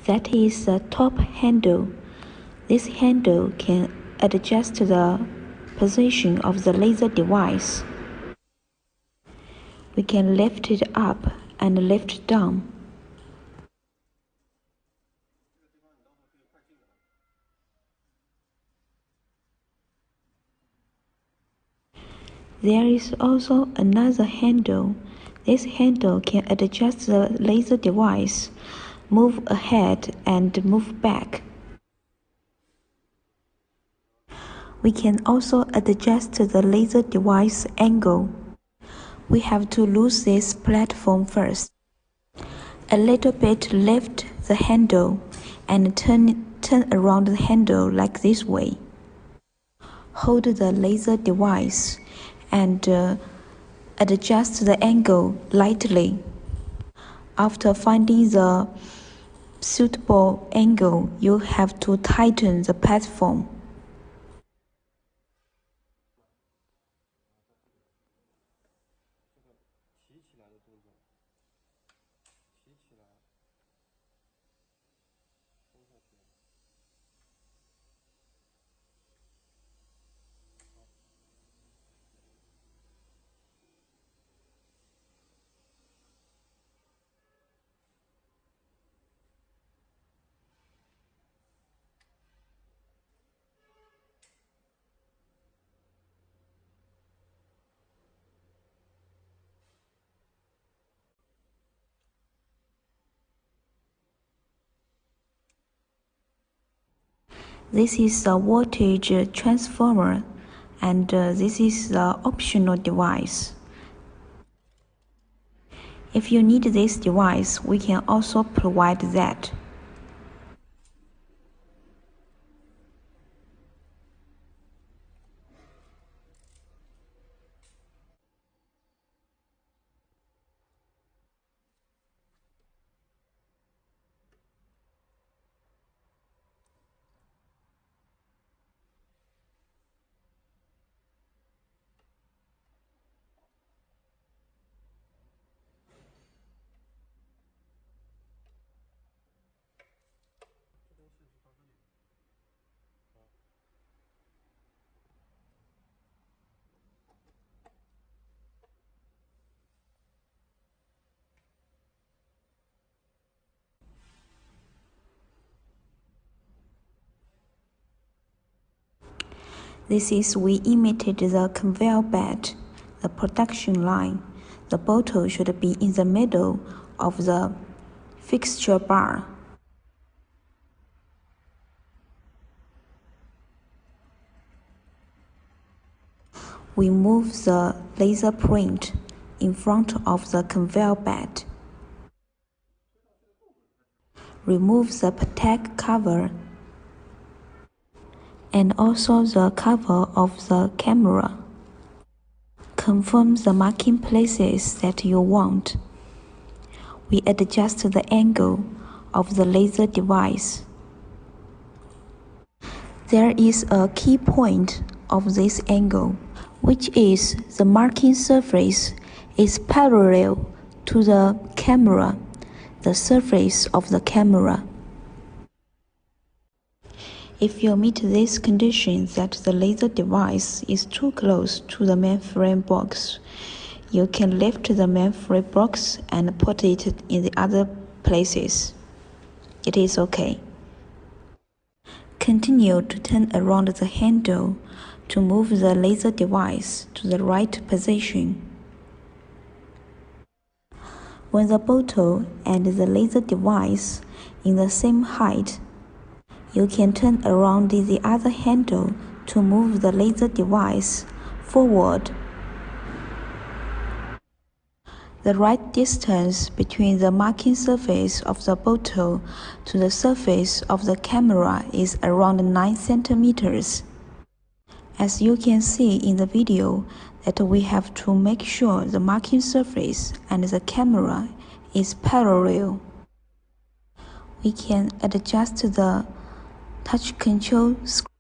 That is the top handle. This handle can adjust the position of the laser device. We can lift it up and lift it down. There is also another handle. This handle can adjust the laser device, move ahead and move back. We can also adjust the laser device angle. We have to loose this platform first. A little bit lift the handle and turn around the handle like this way. Hold the laser device and adjust the angle lightly. After finding the suitable angle, you have to tighten the platform. This is the voltage transformer, and this is the optional device. If you need this device, we can also provide that. This is we imitated the conveyor belt, the production line. The bottle should be in the middle of the fixture bar. We move the laser print in front of the conveyor belt. Remove the protect cover and also the cover of the camera. Confirm the marking places that you want. We adjust the angle of the laser device. There is a key point of this angle, which is the marking surface is parallel to the camera, the surface of the camera. If you meet this condition that the laser device is too close to the mainframe box, you can lift the mainframe box and put it in the other places. It is okay. Continue to turn around the handle to move the laser device to the right position. When the bottle and the laser device in the same height, you can turn around the other handle to move the laser device forward. The right distance between the marking surface of the bottle to the surface of the camera is around 9 centimeters. As you can see in the video, that we have to make sure the marking surface and the camera is parallel. We can adjust the touch control screen